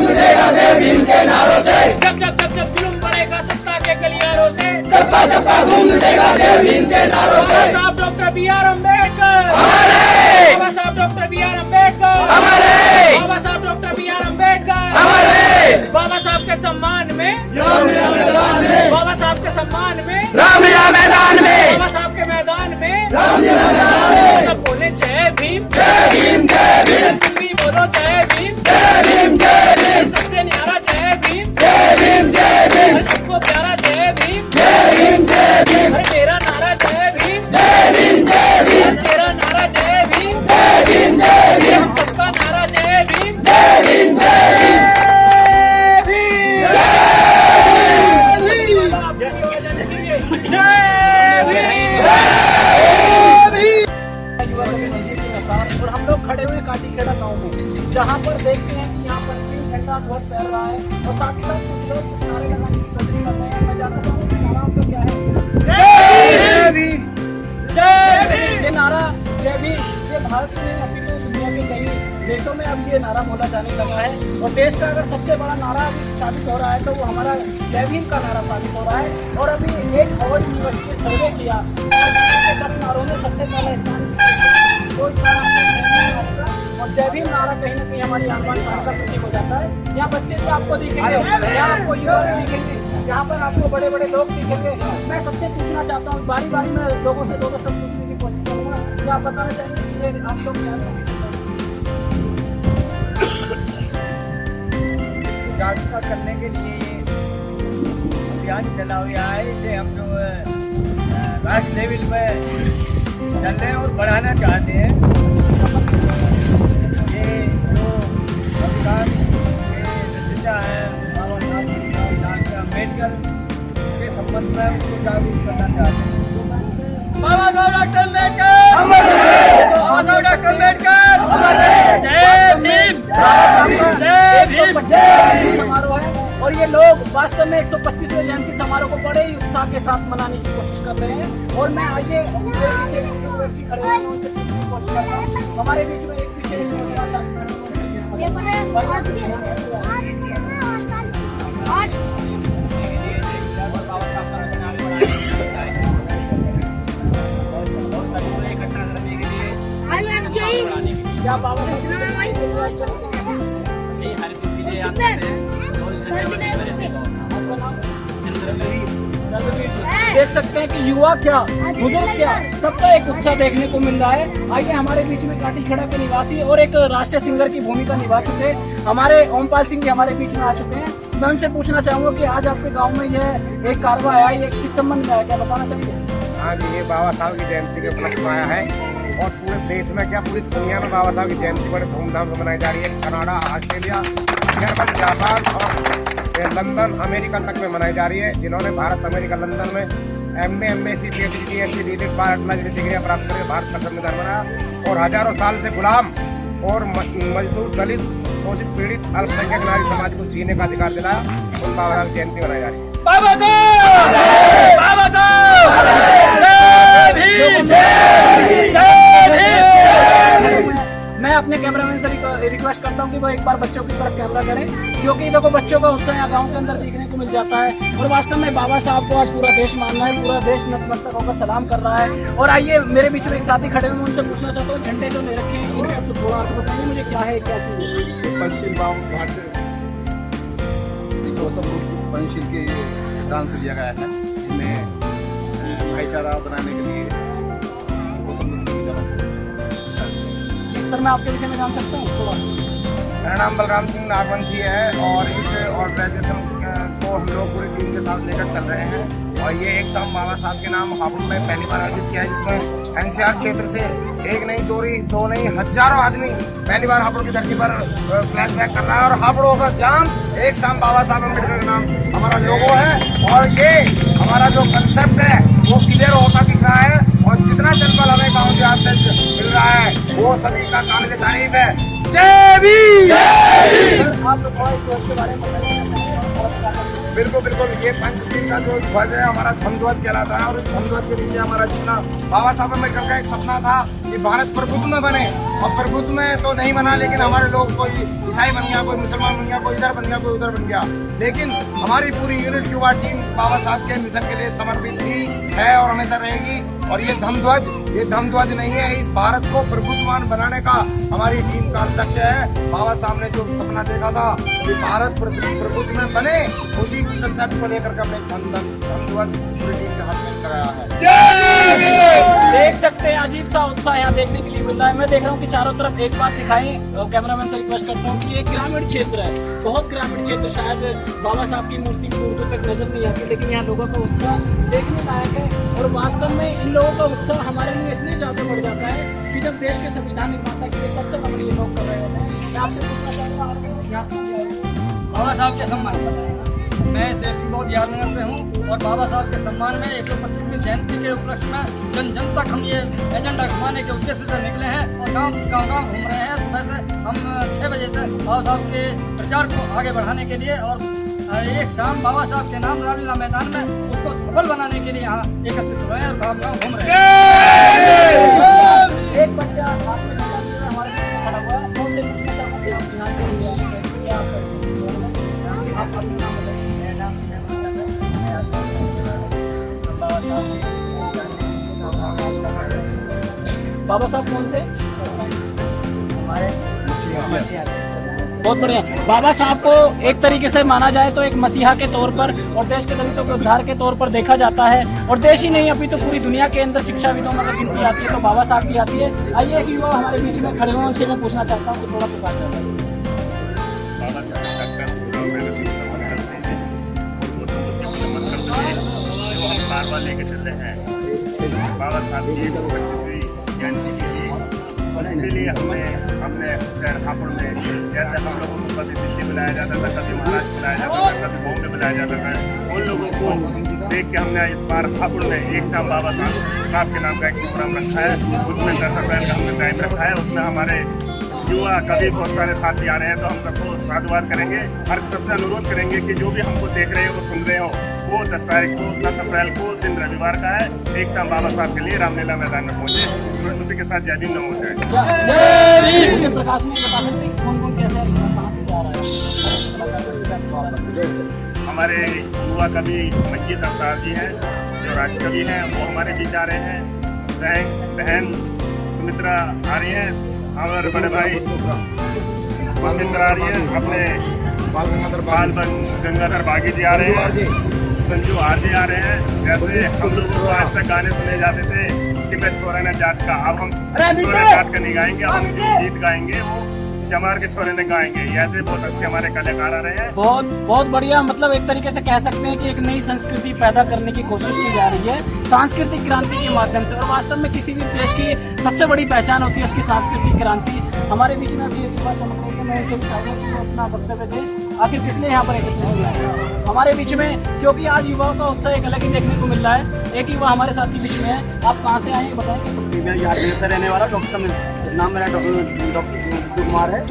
गूंज उठेगा जय भीम के नारों से। जब जुल्म बढ़ेगा सत्ता के गलियारों से, चप्पा चप्पा गूंज उठेगा जय भीम के नारों से। बाबा साहब डॉक्टर बी आर अम्बेडकर, हमारे बाबा साहब डॉक्टर बी आर अम्बेडकर, हमारे बाबा साहब डॉक्टर बी आर अम्बेडकर, हमारे बाबा साहब के सम्मान में, रामलीला मैदान में, बाबा साहब के सम्मान में, रामलीला मैदान में, बाबा साहब के मैदान में, रामलीला मैदान में। सब बोले जय भीम, जय भीम जय भीम तुम भी बोलो जय भीम, जय भीम जय भीम सबसे न्यारा जय भीम, जय भीम जय भीम सबको प्यारा जय भीम, जय भीम जय भीम अरे मेरा नारा जय भीम, जय भीम जय भीम तेरा नारा जय भीम, जय भीम जय भीम हम सबका नारा जय भीम, जय भीम जय भीम जय भीम, जय भीम। युवा कवि मंजीत सिंह अवतार और हम लोग खड़े हुए काटीखेड़ा गांव में, जहां पर देखते हैं कि यहाँ पर तीन झंडा ध्वज फहर रहा है और साथ ही साथ कुछ लोग कुछ नारे लगाने की कोशिश कर रहे हैं। मैं जानना चाहूँगा कि नारा आपका क्या है? जय भीम जय भीम। ये नारा जय भीम ये भारत में अभी तो दुनिया के कई देशों में अब ये नारा बोला जाने लगा है और देश का अगर सबसे बड़ा नारा अभी साबित हो रहा है तो वो हमारा जय भीम का नारा साबित हो रहा है। और अभी एक हार्वर्ड यूनिवर्सिटी ने सर्वे किया, 10 नारों में सबसे पहला स्थान तो इस नारा और जय भीम नारा कहीं ना कहीं हमारी आन बान शान का प्रतीक हो जाता है। यहाँ बच्चे भी आपको दिखेंगे, यहाँ आपको युवा भी दिखेंगे, यहाँ पर आपको बड़े बड़े लोग दिखेंगे। मैं सबसे पूछना चाहता हूँ, बारी बारी में लोगों से दो शब्द पूछने की कोशिश करूँगा। क्या आप बताना चाहेंगे कि आप लोग क्या जागरूकता करने के लिए अभियान चला हुआ है। इसे हम जो राष्ट्र लेवल पे चल रहे हैं और बढ़ाना चाहते हैं। ये जो संविधान के रचयिता हैं बाबा साहब अम्बेडकर के संबंध में उनको जागरूक करना चाहते हैं। बाबा साहब डॉक्टर अम्बेडकर, बाबा साहब डॉक्टर अम्बेडकर, जय भीम, जय भीम समारोह है और ये लोग वास्तव में 125वें जयंती समारोह को बड़े ही उत्साह के साथ मनाने की कोशिश कर रहे हैं। और मैं आइए मेरे पीछे जो व्यक्ति खड़े हैं उनसे पूछने की कोशिश करता हूँ। हमारे बीच में एक पीछे एक नौजवान साथी खड़े हैं, क्या बाबा देख सकते हैं कि युवा क्या बुजुर्ग क्या सबका एक उत्साह देखने को मिल रहा है। आइए हमारे बीच में काटीखेड़ा के निवासी और एक राष्ट्रीय सिंगर की भूमिका निभा चुके हमारे ओमपाल सिंह जी हमारे बीच में आ चुके हैं। मैं उनसे पूछना चाहूंगा कि आज आपके गांव में यह एक कारवा आया, ये किस संबंध में आया, क्या बताना चाहिए? हाँ जी, ये बाबा साहब की जयंती के उपलक्ष्य में आया है और पूरे देश में क्या पूरी दुनिया में बाबा साहब की जयंती बड़े धूमधाम से मनाई जा रही है। कनाडा, ऑस्ट्रेलिया, जर्मन, जापान और लंदन, अमेरिका तक में मनाई जा रही है। जिन्होंने भारत, अमेरिका, लंदन में MA, MSc, PhD, DSc, DLED, 12 डिग्रियाँ प्राप्त करके भारत का संविधान बनाया और हजारों साल से गुलाम और मजदूर, दलित, शोषित, पीड़ित, अल्पसंख्यक नारी समाज को जीने का अधिकार दिलाया। उन बाबा साहब की जयंती मनाई जा रही है। बाबा साहब, बाबा साहब, जय भीम, मैं अपने कैमरामैन से रिक्वेस्ट करता हूं कि वो एक बार बच्चों की तरफ कैमरा करें, क्योंकि देखो बच्चों का उत्साह यहाँ गाँव के अंदर देखने को मिल जाता है। और वास्तव में बाबा साहब को आज पूरा देश मानना है, पूरा देश नतमस्तक होकर सलाम कर रहा है। और आइए मेरे बीच में एक साथी खड़े हुए, उनसे पूछना चाहता हूँ झंडे जो ले रखे हैं इनका थोड़ा आपको बताइए मुझे क्या है, क्या चीज़ है? पश्चिम भारत गौतम बुद्ध पंचशील के सिद्धांत से लिया गया है, जिसमें भाईचारा बनाने के लिए गौतम बुद्ध की सर मैं आपके विषय में जान सकता हूँ थोड़ा? मेरा नाम बलराम सिंह नागवंशी है और इस ऑर्गेनाइजेशन को हम लोग पूरी टीम के साथ लेकर चल रहे हैं। और ये एक शाम बाबा साहब के नाम हापुड़ में पहली बार आयोजित किया है, जिसमें NCR क्षेत्र से एक नहीं, दो नहीं, हजारों आदमी पहली बार हापुड़ की धरती पर फ्लैशबैक कर रहा है। और हापुड़ों का जाम एक शाम बाबा साहब अम्बेडकर के नाम हमारा लोगो है और ये हमारा जो कंसेप्ट है वो क्लियर होता दिख रहा है। और जितना जनबल हमें गाँव के हाथ से मिल रहा है वो सभी का काबिल तारीफ है। जय भीम। आप लोग थोड़ा इसके बारे में बताइए। बिल्कुल बिल्कुल, ये पंचशील का जो ध्वज है हमारा धम ध्वज कहलाता है, और इस धम ध्वज के नीचे हमारा जितना बाबा साहब अम्बेडकर का एक सपना था कि भारत प्रभुत्व में बने, और प्रभुत्व में तो नहीं बना, लेकिन हमारे लोग कोई ईसाई बन गया, कोई मुसलमान बन गया, कोई इधर बन गया, कोई उधर बन गया, लेकिन हमारी पूरी यूनिट युवा टीम बाबा साहब के मिशन के लिए समर्पित थी, है और हमेशा रहेगी। और ये धम ध्वज नहीं है, इस भारत को प्रभुत्ववान बनाने का हमारी टीम का लक्ष्य है। बाबा साहब ने जो सपना देखा था कि भारत प्रभुत्व में बने, उसी कंसेप्ट को लेकर के अपने धम ध्वज पूरी टीम के हाथ में कराया है। देख सकते हैं अजीब सा उत्साह यहाँ देखने के लिए मिल रहा है। मैं देख रहा हूँ कि चारों तरफ एक बात दिखाई, कैमरामैन से रिक्वेस्ट करता हूँ कि ये ग्रामीण क्षेत्र है, बहुत ग्रामीण क्षेत्र, शायद बाबा साहब की मूर्ति दूर तक नजर नहीं आती, लेकिन यहाँ लोगों का उत्साह देखने लायक है। और वास्तव में इन लोगों का उत्साह हमारे लिए इसलिए ज्यादा बढ़ जाता है कि जब देश के संविधान निर्माता के लिए सबसे बड़े ये लोग कर रहे होते हैं। मैं आपसे पूछना चाहूँगा, बाबा साहब के सम्मान में मैं शेख सिंह बहुत यादनगर से हूँ, और बाबा साहब के सम्मान में 125वीं जयंती के उपलक्ष्य में जन जन तक हम ये एजेंडा घुमाने के उद्देश्य से निकले हैं, और गाँव घूम रहे हैं। सुबह से हम 6 बजे से बाबा साहब के प्रचार को आगे बढ़ाने के लिए, और एक शाम बाबा साहब के नाम रामलीला मैदान में उसको सफल बनाने के लिए यहाँ एकत्रित हुए हैं और गाँव घूम रहे हैं। एक बच्चा हाथ में झंडा लिए हमारे बीच में खड़ा हुआ है, तो उनसे पूछना चाहूँगा कि आप यहाँ के लिए आए हैं, क्या आप अपना नाम बताइए। मेरा नाम बाबा साहब कौन थे? हमारे बहुत बढ़िया। बाबा साहब को एक तरीके से माना जाए तो एक मसीहा के तौर पर और देश के दलितों के उद्धार के तौर पर देखा जाता है, और देश ही नहीं अभी तो पूरी दुनिया के अंदर शिक्षाविदों में अगर गिनती आती है तो बाबा साहब की आती है। आइए एक युवा हमारे बीच में खड़े हुए, उनसे मैं पूछना चाहता हूँ कि थोड़ा प्रकाश डालिए। बाबा साहब का पूरा मेहनत नमन करते हैं, और वो तो नमन करते हैं जो हम बार बार लेके चल रहे हैं। बाबा साहब की 125वीं जयंती के लिए, इसके लिए हमने अपने शहर हापुड़ में, जैसे हम लोगों को कभी दिल्ली बुलाया जाता था, कभी महाराष्ट्र बुलाया जाता था, कभी बॉम्बे बुलाया जाता था, उन लोगों को देख के हमने इस बार हापुड़ में एक शाम बाबा साहब के नाम का एक प्रोग्राम रखा है। उसमें 10 अप्रैल का हमने टाइम रखा है। उसमें हमारे युवा कभी बहुत सारे साथी आ रहे हैं, तो हम सबको साधुवाद करेंगे और सबसे अनुरोध करेंगे कि जो भी हमको देख रहे हो वो सुन रहे हो, वो 10 तारीख को 10 अप्रैल को दिन रविवार का है, एक शाम बाबा साहब के लिए रामलीला मैदान में पहुंचे। उसी के साथ जय भीम नमो जय। मुझे प्रकाश में बता सकते हैं कौन कौन कैसे कहाँ से जा रहा है? हमारे युवा कवि मंजीत अवतार जी हैं, जो राष्ट्रकवि हैं, वो हमारे बीच आ रहे हैं। सैंग बहन सुमित्रा आ रही हैं, हमारे बड़े भाई बलविंदर आ रही हैं, अपने बाल गंगाधर बागी जी आ रहे हैं, संजू आरजे आ रहे हैं। जैसे हम लोग को आज तक गाने सुने जाते थे कि मैं छोरा न जात का, अब हम छोरा जात का नहीं गाएंगे, हम जो गीत गाएंगे वो जमार के छोरे ने गाएंगे। ऐसे बहुत अच्छे हमारे कलाकार आ रहे हैं। बहुत बढ़िया, मतलब एक तरीके से कह सकते हैं कि एक नई संस्कृति पैदा करने की कोशिश की जा रही है सांस्कृतिक क्रांति के माध्यम से। और वास्तव में किसी भी देश की सबसे बड़ी पहचान होती है उसकी सांस्कृतिक क्रांति। हमारे बीच में अभी युवा चमक रहे थे, मैं उनसे भी चाहूँगा कि वो अपना वक्तव्य दें, आखिर किसने यहाँ पर एकत्रित किया है हमारे बीच में, क्योंकि आज युवाओं का उत्साह एक अलग ही देखने को मिल रहा है। एक युवा हमारे साथ ही बीच में है, आप कहाँ से आए हैं बताएं। मैं यादव से रहने वाला डॉक्टर, नाम मेरा डॉक्टर कुमार है।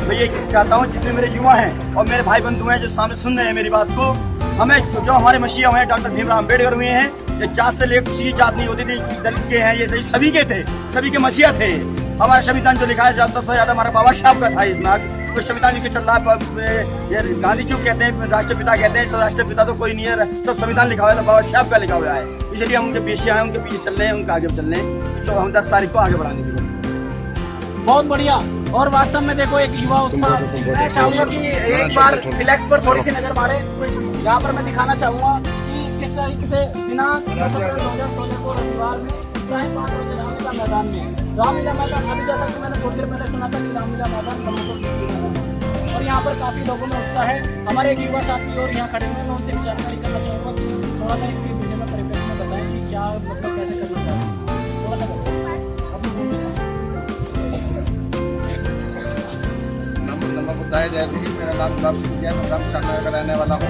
मैं ये चाहता हूँ जितने मेरे युवा हैं और मेरे भाई बंधु हैं जो सामने सुन रहे हैं मेरी बात को, हमें जो हमारे मसीहा हुए हैं डॉक्टर भीमराव अम्बेडकर हुए हैं, ये जात से लेकर किसी की जात नहीं होती थी, दलित के हैं, ये सभी के थे, सभी के मसीहा थे। हमारा संविधान जो लिखा है सबसे ज्यादा हमारा बाबा साहब का था। इसमें तो संविधान लिख के चल रहा है, ये गांधी क्यों कहते हैं राष्ट्रपिता कहते हैं, सब राष्ट्रपिता तो कोई नहीं है, सब संविधान लिखा हुआ है, बाबा साहब का लिखा हुआ है। इसलिए हम उनके पीछे आए, उनके पीछे चल रहे हैं, उनका आगे चल रहे हैं, तो हम 10 तारीख को आगे बढ़ाने की। बहुत बढ़िया। और वास्तव में देखो एक युवा उत्साह, मैं चाहूंगा कि एक बार फ्लैक्स पर थोड़ी सी नजर मारे। यहाँ पर मैं दिखाना चाहूंगा कि किस तरीके से दिनांक 10 अप्रैल 2016 को रविवार में 5:30 बजे रामलीला मैदान में, रामलीला मैदान अभी जैसा कि मैंने थोड़ी देर पहले सुना था कि रामलीला मैदान, और यहाँ पर काफी लोगों में उत्साह है। हमारे एक युवा साथी और यहाँ खड़े हुए, मैं उनसे जानकारी करना चाहूँगा कि थोड़ा सा इसके विषय में परिप्रेक्ष्य में बताएं कि क्या मतलब कैसे करना चाहते हैं, थोड़ा सा बताएं। बताया जाए तो मेरा नाम गुलाब सिंह है, मैं ग्राम शाहनगर का रहने वाला हूँ,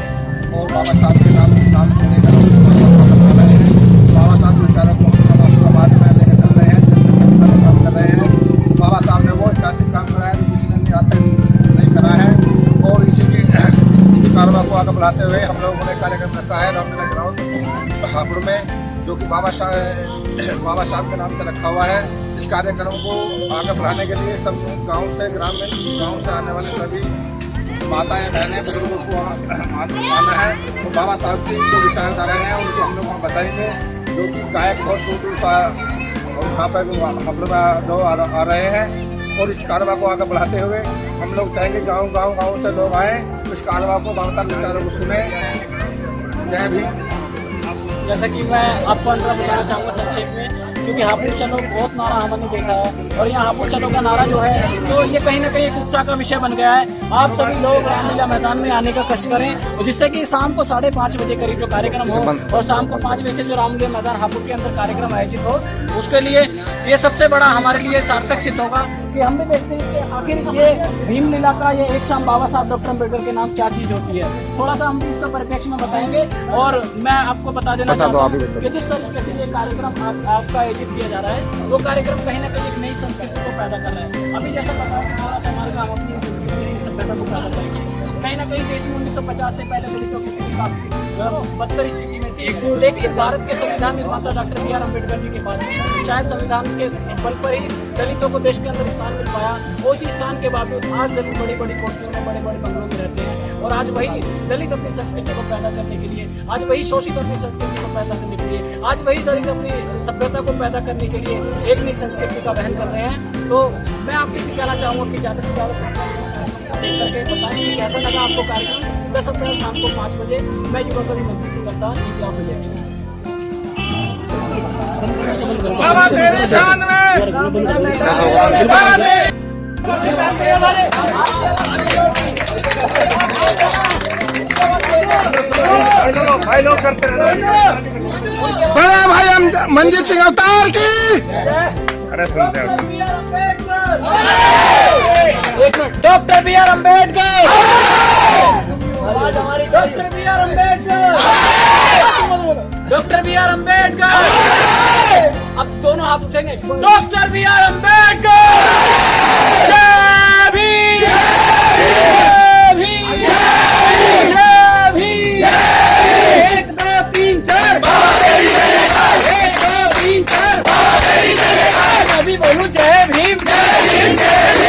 और बाबा साहब के नाम सुनने का बाबा साहब विचारों को समाज में लेकर चल रहे हैं, काम कर रहे हैं। बाबा साहब ने वो ऐतिहासिक काम कराया जो किसी ने आज तक नहीं करा है, और इसी कार्रवाई को आगे बुलाते हुए हम लोगों ने कार्यक्रम रखा है रामलीला ग्राउंड हापुड़ में, जो कि बाबा साहब के नाम से रखा हुआ है। इस कार्यक्रम को आगे बढ़ाने के लिए सब गाँव से गाँव से आने वाले सभी माताएं बहनें बुजुर्गों को आना है। तो बाबा साहब की जो विचारधारा हैं उनको हम लोग वहाँ बताएंगे, जो कि गायक बहुत दूर और यहाँ पर हम लोग जो आ रहे हैं। और इस कारवा को आगे बढ़ाते हुए हम लोग चाहेंगे गाँव से लोग आए, इस कारवा को बाबा साहब विचारों को सुने। जय भीम। जैसा कि मैं आपको अंदर बताना चाहूँगा संक्षेप में, क्योंकि हापुड़ चलो बहुत नारा हमने देखा है और यहाँ हापुड़ चलो का नारा जो है तो ये कहीं ना कहीं एक उत्साह का विषय बन गया है। आप सभी लोग रामलीला मैदान में आने का कष्ट करें, जिससे कि शाम को 5:30 बजे करीब जो कार्यक्रम हो और शाम को 5 बजे से जो रामलीला मैदान हापुड़ के अंदर कार्यक्रम आयोजित हो, उसके लिए ये सबसे बड़ा हमारे लिए सार्थक सिद्ध होगा कि हम भी देखते हैं कि आखिर ये भीम लीला का ये एक शाम बाबा साहब डॉक्टर अम्बेडकर के नाम क्या चीज होती है, थोड़ा सा हम इसका परिप्रेक्ष्य में बताएंगे। और मैं आपको बता देना चाहता हूँ कि जिस तरीके से ये कार्यक्रम आपका आयोजित किया जा रहा है, वो कार्यक्रम कहीं ना कहीं एक नई संस्कृति को पैदा कर रहा है। अभी जैसा बताया हमारे काम अपनी संस्कृति सभ्यता को पैदा करेंगे। कहीं ना कहीं देश में 1950 से पहले दलितों की स्थिति काफी बदतर स्थिति में थी, लेकिन भारत के संविधान निर्माता doctor B R Ambedkar ji के बाद शायद संविधान के बल पर ही दलितों को देश के अंदर स्थान मिल पाया। उसी स्थान के बावजूद आज दलित बड़ी बड़ी कोठियों में बड़े बड़े बंगलों में रहते हैं और आज वही दलित अपनी संस्कृति को पैदा करने के लिए, आज वही शोषित अपनी संस्कृति को पैदा करने के लिए, आज वही दलित अपनी सभ्यता को पैदा करने के लिए एक नई संस्कृति का वहन कर रहे हैं। तो मैं आपसे भी कहना चाहूँगा कि ज़्यादा से ज़्यादा करके बताएं कि कैसा लगा आपको कार्यक्रम। 10 अप्रैल शाम को 5 बजे मैं युवा कवि मंत्री सिंह अवतार इंकलाब इंडिया। बाबा तेरे शान में भाई लोग करते हैं। बड़े भाई हम मंजीत सिंह अवतार की। अरे सुनते हो doctor B R Ambedkar, doctor B R Ambedkar, doctor B R Ambedkar. अब दोनों हाथ उठेंगे। Doctor B R Ambedkar. जय भीम, जय भीम, जय भीम। 1 2 3 4 1 2 3 4 मैं भी बोलूं जय भीम, जय भीम, जय भीम।